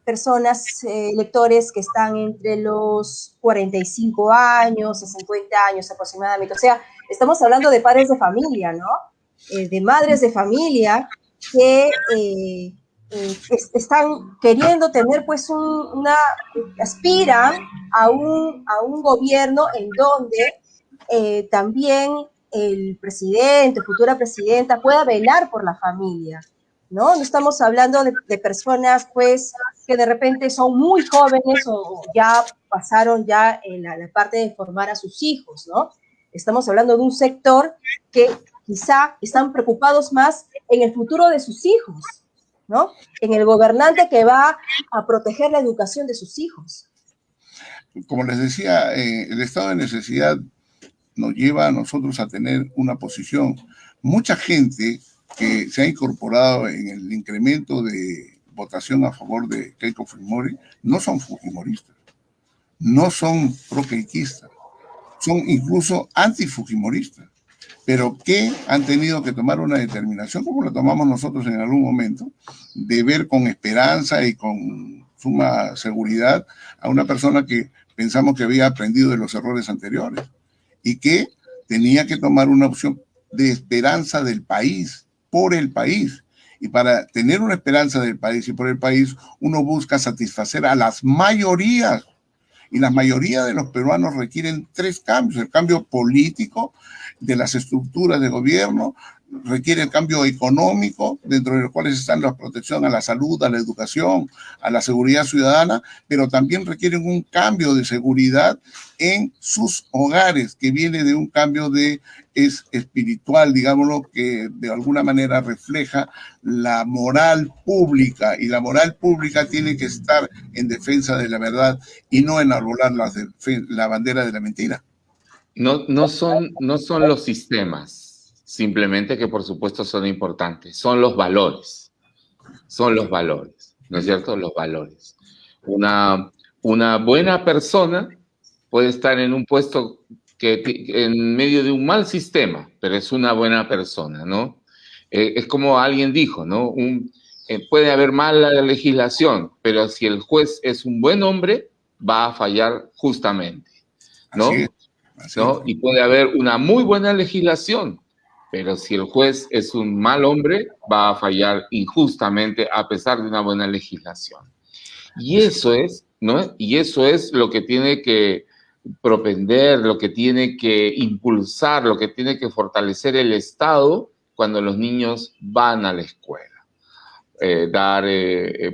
personas, electores que están entre los 45 años a 50 años aproximadamente. O sea, estamos hablando de padres de familia, ¿no? De madres de familia que están queriendo tener, pues, aspiran a un gobierno en donde también el presidente, futura presidenta, pueda velar por la familia, ¿no? No estamos hablando de personas, pues, que de repente son muy jóvenes o ya pasaron ya en la parte de formar a sus hijos, ¿no? Estamos hablando de un sector que quizá están preocupados más en el futuro de sus hijos, ¿no? En el gobernante que va a proteger la educación de sus hijos. Como les decía, el estado de necesidad nos lleva a nosotros a tener una posición. Mucha gente que se ha incorporado en el incremento de votación a favor de Keiko Fujimori no son fujimoristas, no son pro-keikistas, son incluso anti-fujimoristas, pero que han tenido que tomar una determinación, como la tomamos nosotros en algún momento, de ver con esperanza y con suma seguridad a una persona que pensamos que había aprendido de los errores anteriores y que tenía que tomar una opción de esperanza del país, por el país. Y para tener una esperanza del país y por el país, uno busca satisfacer a las mayorías. Y la mayoría de los peruanos requieren tres cambios: el cambio político de las estructuras de gobierno, requiere el cambio económico, dentro de los cuales están la protección a la salud, a la educación, a la seguridad ciudadana, pero también requieren un cambio de seguridad en sus hogares, que viene de un cambio espiritual, digámoslo, que de alguna manera refleja la moral pública, y la moral pública tiene que estar en defensa de la verdad y no enarbolar la bandera de la mentira. No son los sistemas, simplemente, que por supuesto son importantes, son los valores, ¿no es cierto? Los valores. Una buena persona puede estar en un puesto en medio de un mal sistema, pero es una buena persona, ¿no? Es como alguien dijo, ¿no? Puede haber mala legislación, pero si el juez es un buen hombre, va a fallar justamente, ¿no? ¿No? Y puede haber una muy buena legislación, pero si el juez es un mal hombre, va a fallar injustamente a pesar de una buena legislación. Y eso es, ¿no? Y eso es lo que tiene que propender, lo que tiene que impulsar, lo que tiene que fortalecer el Estado cuando los niños van a la escuela. Dar,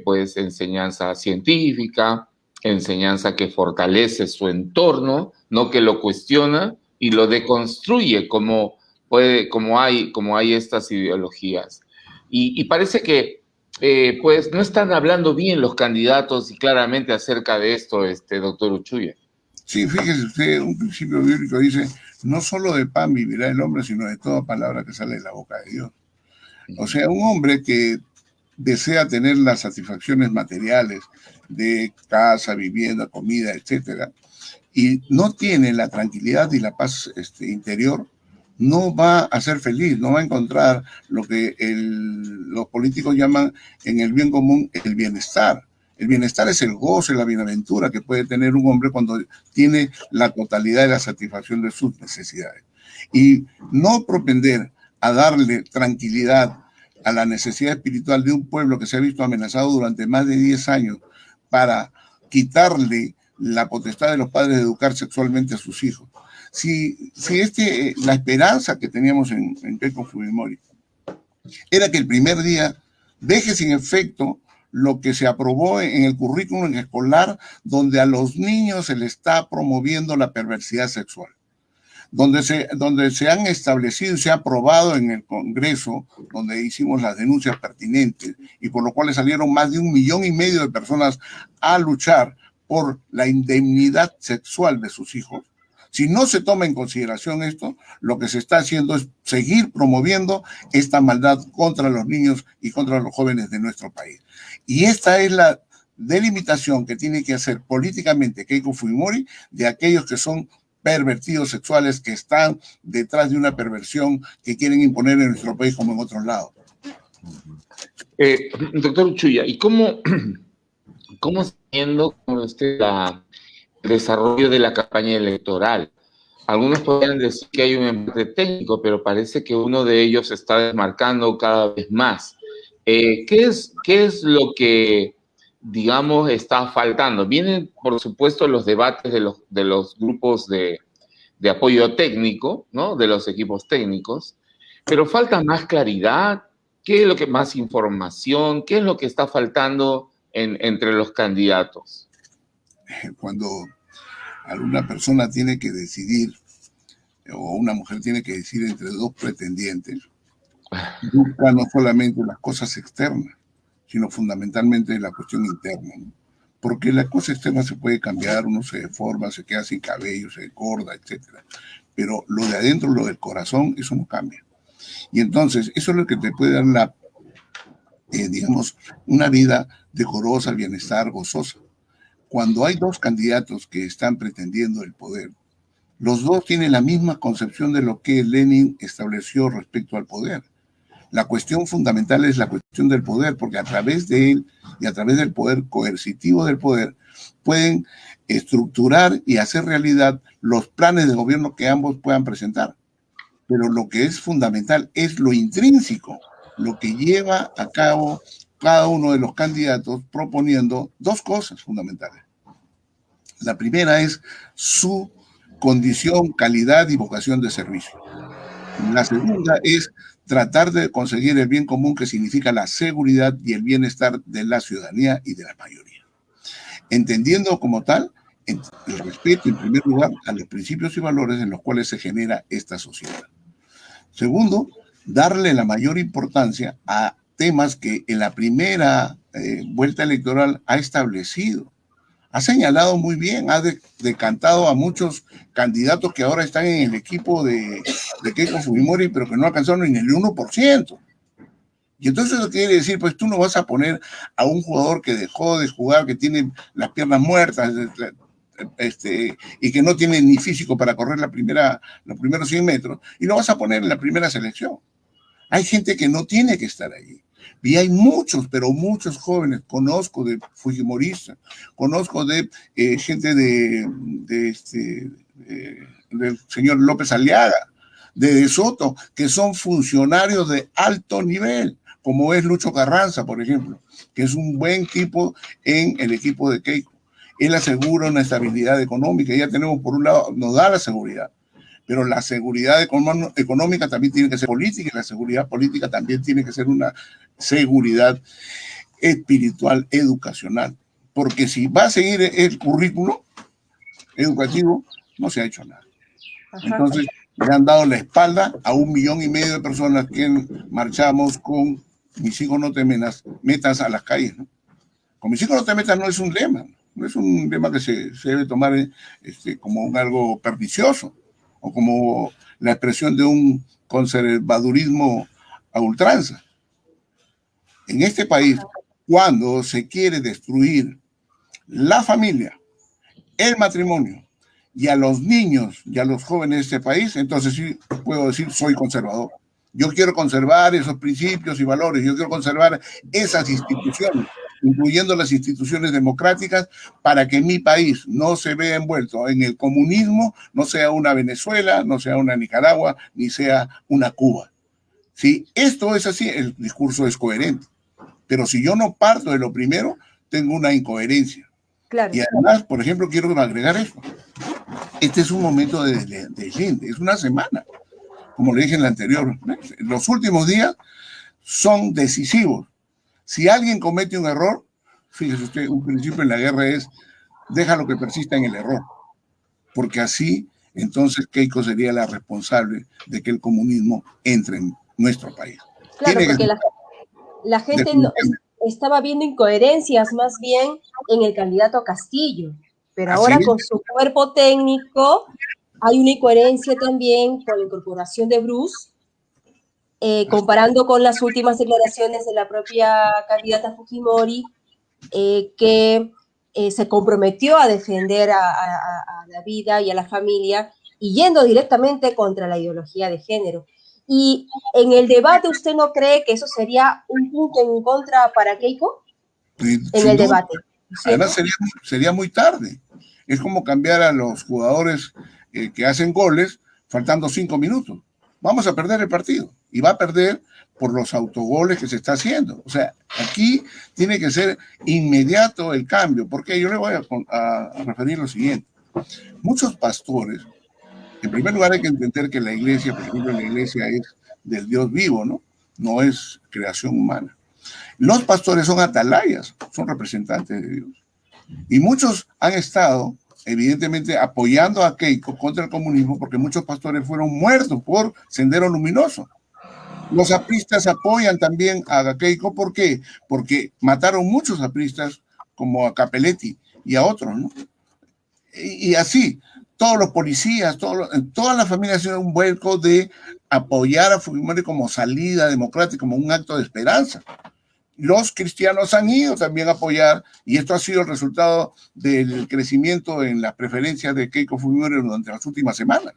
pues, enseñanza científica, enseñanza que fortalece su entorno, no que lo cuestiona y lo deconstruye como hay estas ideologías. Y parece que pues no están hablando bien los candidatos y claramente acerca de esto, doctor Uchuya. Sí, fíjese usted, un principio bíblico dice: no solo de pan vivirá el hombre, sino de toda palabra que sale de la boca de Dios. O sea, un hombre que desea tener las satisfacciones materiales de casa, vivienda, comida, etcétera, y no tiene la tranquilidad y la paz interior, no va a ser feliz, no va a encontrar lo que los políticos llaman en el bien común el bienestar. El bienestar es el goce, la bienaventura que puede tener un hombre cuando tiene la totalidad de la satisfacción de sus necesidades. Y no propender a darle tranquilidad a la necesidad espiritual de un pueblo que se ha visto amenazado durante más de 10 años para quitarle la potestad de los padres de educar sexualmente a sus hijos. Si la esperanza que teníamos en Keiko Fujimori era que el primer día deje sin efecto lo que se aprobó en el currículum escolar, donde a los niños se les está promoviendo la perversidad sexual, donde se han establecido y se ha aprobado en el Congreso, donde hicimos las denuncias pertinentes y por lo cual salieron más de 1,5 millones de personas a luchar por la indemnidad sexual de sus hijos. Si no se toma en consideración esto, lo que se está haciendo es seguir promoviendo esta maldad contra los niños y contra los jóvenes de nuestro país. Y esta es la delimitación que tiene que hacer políticamente Keiko Fujimori de aquellos que son pervertidos sexuales, que están detrás de una perversión que quieren imponer en nuestro país como en otros lados. Doctor Uchuya, ¿y cómo está viendo el desarrollo de la campaña electoral? Algunos podrían decir que hay un empate técnico, pero parece que uno de ellos se está desmarcando cada vez más. ¿Qué es lo que, digamos, está faltando? Vienen, por supuesto, los debates de los grupos de apoyo técnico, ¿no? De los equipos técnicos, pero falta más claridad, ¿Qué es lo que más información? ¿Qué es lo que está faltando entre los candidatos? Cuando alguna persona tiene que decidir, o una mujer tiene que decidir entre dos pretendientes, busca no solamente las cosas externas, sino fundamentalmente la cuestión interna, ¿no? Porque la cosa externa se puede cambiar, uno se deforma, se queda sin cabello, se engorda, etcétera. Pero lo de adentro, lo del corazón, eso no cambia. Y entonces, eso es lo que te puede dar digamos, una vida decorosa, bienestar, gozosa. Cuando hay dos candidatos que están pretendiendo el poder, los dos tienen la misma concepción de lo que Lenin estableció respecto al poder. La cuestión fundamental es la cuestión del poder, porque a través de él y a través del poder coercitivo del poder, pueden estructurar y hacer realidad los planes de gobierno que ambos puedan presentar. Pero lo que es fundamental es lo intrínseco, lo que lleva a cabo cada uno de los candidatos proponiendo dos cosas fundamentales. La primera es su condición, calidad y vocación de servicio. La segunda es tratar de conseguir el bien común, que significa la seguridad y el bienestar de la ciudadanía y de la mayoría. Entendiendo como tal el respeto, en primer lugar, a los principios y valores en los cuales se genera esta sociedad. Segundo, darle la mayor importancia a temas que en la primera vuelta electoral ha establecido. Ha señalado muy bien, ha decantado a muchos candidatos que ahora están en el equipo de Keiko Fujimori, pero que no alcanzaron ni el 1%. Y entonces eso quiere decir, pues tú no vas a poner a un jugador que dejó de jugar, que tiene las piernas muertas, y que no tiene ni físico para correr los primeros 100 metros, y lo vas a poner en la primera selección. Hay gente que no tiene que estar allí. Y hay muchos, pero muchos jóvenes, conozco de fujimoristas, conozco de gente del señor López Aliaga, de Soto, que son funcionarios de alto nivel, como es Lucho Carranza, por ejemplo, que es un buen tipo en el equipo de Keiko. Él asegura una estabilidad económica. Ya tenemos, por un lado, nos da la seguridad, pero la seguridad económica también tiene que ser política, y la seguridad política también tiene que ser una seguridad espiritual, educacional. Porque si va a seguir el currículo educativo, no se ha hecho nada. Entonces, le han dado la espalda a 1,5 millones de personas que marchamos con Mis hijos no te metas a las calles, ¿no? Con Mis hijos no te metas no es un lema, no es un lema que se debe tomar como algo pernicioso, o como la expresión de un conservadurismo a ultranza. En este país, cuando se quiere destruir la familia, el matrimonio y a los niños y a los jóvenes de este país, entonces sí puedo decir soy conservador. Yo quiero conservar esos principios y valores, yo quiero conservar esas instituciones, incluyendo las instituciones democráticas, para que mi país no se vea envuelto en el comunismo, no sea una Venezuela, no sea una Nicaragua, ni sea una Cuba. Si esto es así, el discurso es coherente. Pero si yo no parto de lo primero, tengo una incoherencia. Claro. Y además, por ejemplo, quiero agregar esto. Este es un momento de gente, es una semana. Como le dije en la anterior, los últimos días son decisivos. Si alguien comete un error, fíjese usted, un principio en la guerra es déjalo que persista en el error, porque así entonces Keiko sería la responsable de que el comunismo entre en nuestro país. Claro, porque la gente estaba viendo incoherencias más bien en el candidato Castillo, pero ahora con su cuerpo técnico hay una incoherencia también con la incorporación de Bruce, comparando con las últimas declaraciones de la propia candidata Fujimori, que se comprometió a defender a la vida y a la familia, y yendo directamente contra la ideología de género. Y en el debate, ¿usted no cree que eso sería un punto en contra para Keiko? En el debate. Además, sería muy tarde. Es como cambiar a los jugadores que hacen goles faltando 5 minutos. Vamos a perder el partido. Y va a perder por los autogoles que se está haciendo. O sea, aquí tiene que ser inmediato el cambio. Porque yo le voy a referir lo siguiente. Muchos pastores, en primer lugar hay que entender que la iglesia, por ejemplo, la iglesia es del Dios vivo, ¿no? no es creación humana. Los pastores son atalayas, son representantes de Dios. Y muchos han estado, evidentemente, apoyando a Keiko contra el comunismo, porque muchos pastores fueron muertos por Sendero Luminoso. Los apristas apoyan también a Keiko, ¿por qué? Porque mataron muchos apristas, como a Capelletti y a otros, ¿no? Y así, todos los policías, todas las familias hicieron un vuelco de apoyar a Fujimori como salida democrática, como un acto de esperanza. Los cristianos han ido también a apoyar, y esto ha sido el resultado del crecimiento en las preferencias de Keiko Fujimori durante las últimas semanas.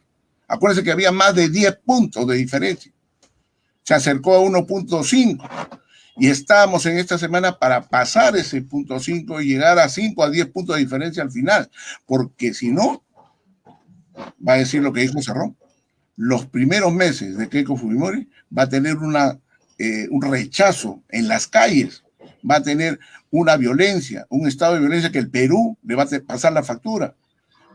Acuérdense que había más de 10 puntos de diferencia. Se acercó a 1.5 y estamos en esta semana para pasar ese 0.5 y llegar a 5 a 10 puntos de diferencia al final, porque si no, va a decir lo que dijo Cerrón. Los primeros meses de Keiko Fujimori va a tener un rechazo en las calles, va a tener una violencia, un estado de violencia que el Perú le va a pasar la factura,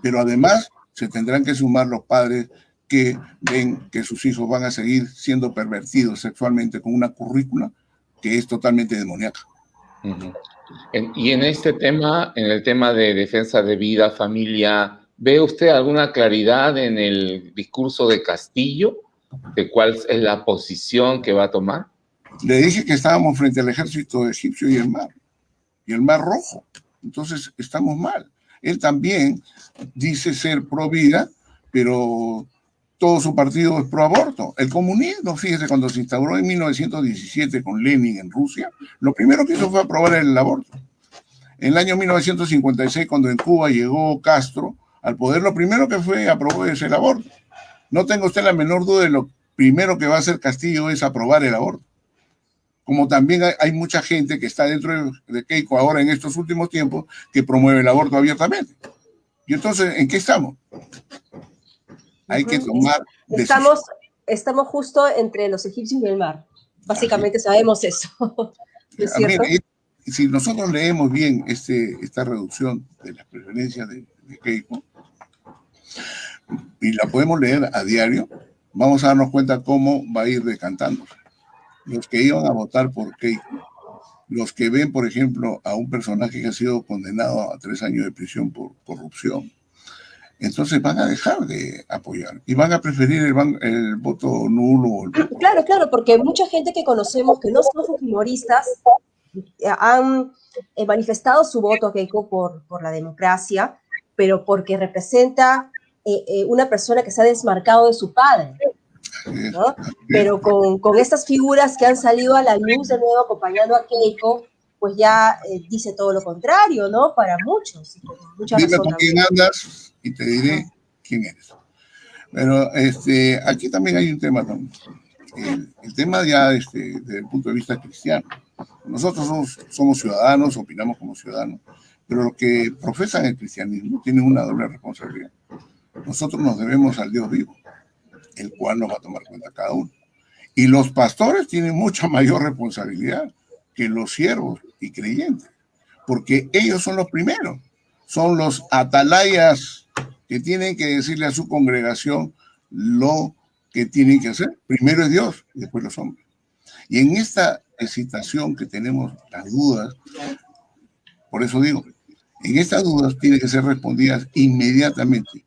pero además se tendrán que sumar los padres que ven que sus hijos van a seguir siendo pervertidos sexualmente con una currícula que es totalmente demoníaca. Y en este tema, en el tema de defensa de vida, familia, ¿ve usted alguna claridad en el discurso de Castillo de cuál es la posición que va a tomar? Le dije que estábamos frente al ejército egipcio y el Mar Rojo. Entonces estamos mal. Él también dice ser pro vida, pero todo su partido es pro aborto. El comunismo, fíjese, cuando se instauró en 1917 con Lenin en Rusia, lo primero que hizo fue aprobar el aborto. En el año 1956, cuando en Cuba llegó Castro al poder, lo primero que aprobó es el aborto. No tenga usted la menor duda de lo primero que va a hacer Castillo es aprobar el aborto. Como también hay mucha gente que está dentro de Keiko ahora en estos últimos tiempos que promueve el aborto abiertamente. Y entonces, ¿en qué estamos? Hay que tomar decisiones. Estamos justo entre los egipcios y el mar. Básicamente sabemos eso. ¿Es cierto? Mira, si nosotros leemos bien esta reducción de las preferencias de Keiko, y la podemos leer a diario, vamos a darnos cuenta cómo va a ir decantándose. Los que iban a votar por Keiko, los que ven, por ejemplo, a un personaje que ha sido condenado a 3 años de prisión por corrupción, entonces van a dejar de apoyar y van a preferir el voto nulo. Claro, porque mucha gente que conocemos que no son fujimoristas han manifestado su voto a Keiko por la democracia, pero porque representa una persona que se ha desmarcado de su padre, ¿no? Pero con estas figuras que han salido a la luz de nuevo acompañando a Keiko, pues ya dice todo lo contrario, ¿no? Para muchos. Y con mucha Dime razón con quién andas y te diré quién eres. Pero aquí también hay un tema también. El tema ya desde el punto de vista cristiano. Nosotros somos ciudadanos, opinamos como ciudadanos, pero los que profesan el cristianismo tienen una doble responsabilidad. Nosotros nos debemos al Dios vivo, el cual nos va a tomar cuenta cada uno. Y los pastores tienen mucha mayor responsabilidad que los siervos y creyentes, porque ellos son los primeros, son los atalayas que tienen que decirle a su congregación lo que tienen que hacer. Primero es Dios y después los hombres. Y en esta excitación que tenemos las dudas, por eso digo, en estas dudas tienen que ser respondidas inmediatamente,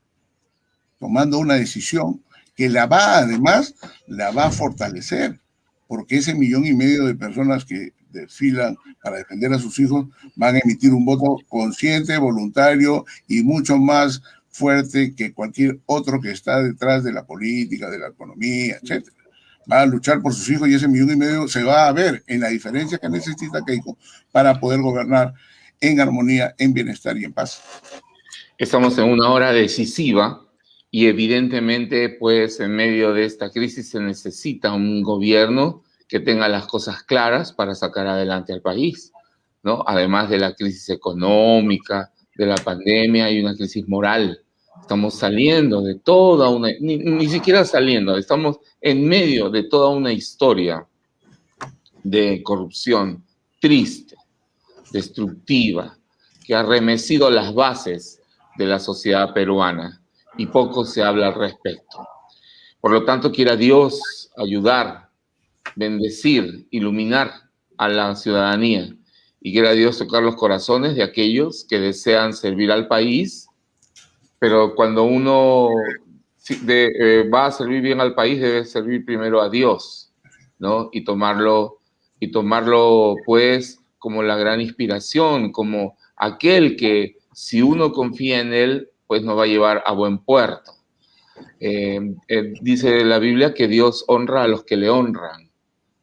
tomando una decisión que además la va a fortalecer, porque ese 1,5 millones de personas que desfilan para defender a sus hijos van a emitir un voto consciente, voluntario y mucho más fuerte que cualquier otro que está detrás de la política, de la economía, etc. Va a luchar por sus hijos y ese 1,5 millones se va a ver en la diferencia que necesita Keiko para poder gobernar en armonía, en bienestar y en paz. Estamos en una hora decisiva y evidentemente, pues, en medio de esta crisis se necesita un gobierno que tenga las cosas claras para sacar adelante al país, ¿no? Además de la crisis económica, de la pandemia, hay una crisis moral. Estamos saliendo de toda una, ni siquiera saliendo, estamos en medio de toda una historia de corrupción triste, destructiva, que ha remecido las bases de la sociedad peruana y poco se habla al respecto. Por lo tanto, quiera Dios ayudar bendecir, iluminar a la ciudadanía y quiera Dios tocar los corazones de aquellos que desean servir al país, pero cuando uno va a servir bien al país, debe servir primero a Dios, ¿no? Y tomarlo pues como la gran inspiración, como aquel que si uno confía en él, pues nos va a llevar a buen puerto. Dice la Biblia que Dios honra a los que le honran,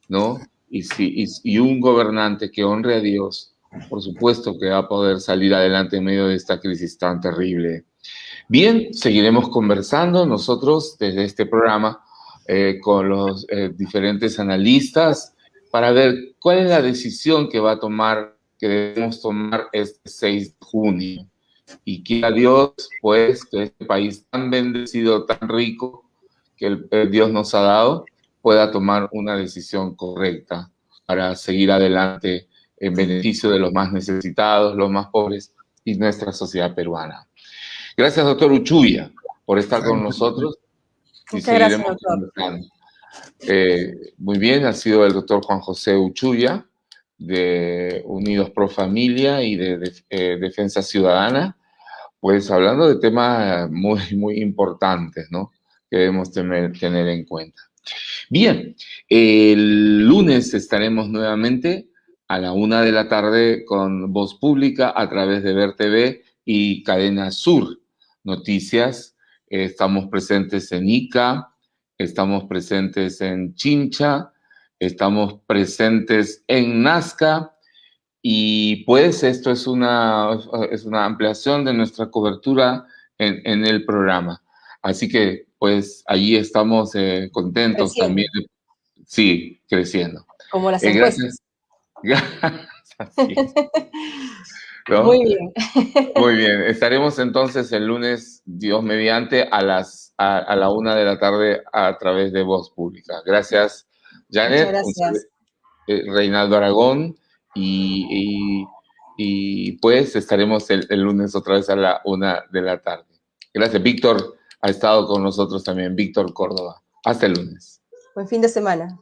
¿no? Y un gobernante que honre a Dios, por supuesto que va a poder salir adelante en medio de esta crisis tan terrible. Bien, seguiremos conversando nosotros desde este programa con los diferentes analistas para ver cuál es la decisión que debemos tomar este 6 de junio. Y quiera Dios, pues, que este país tan bendecido, tan rico, que el Dios nos ha dado, pueda tomar una decisión correcta para seguir adelante en beneficio de los más necesitados, los más pobres y nuestra sociedad peruana. Gracias, doctor Uchuya, por estar con nosotros. Muchas gracias, doctor. Muy bien, ha sido el doctor Juan José Uchuya, de Unidos Pro Familia y de Defensa Ciudadana, pues hablando de temas muy, muy importantes, ¿no? Que debemos tener en cuenta. Bien, el lunes estaremos nuevamente a la 1 de la tarde con Voz Pública a través de Ver TV y Cadena Sur Noticias. Estamos presentes en Ica, estamos presentes en Chincha, estamos presentes en Nazca y pues esto es una ampliación de nuestra cobertura en el programa. Así que pues allí estamos contentos Creciendo. también. Sí, creciendo. Como las encuestas. Gracias. Así es. ¿No? Muy bien. Muy bien. Estaremos entonces el lunes, Dios mediante, a la 1 de la tarde a través de Voz Pública. Gracias, Janet. Muchas gracias. Reinaldo Aragón. Y pues estaremos el lunes otra vez a la 1 de la tarde. Gracias. Víctor ha estado con nosotros también. Víctor Córdoba. Hasta el lunes. Buen fin de semana.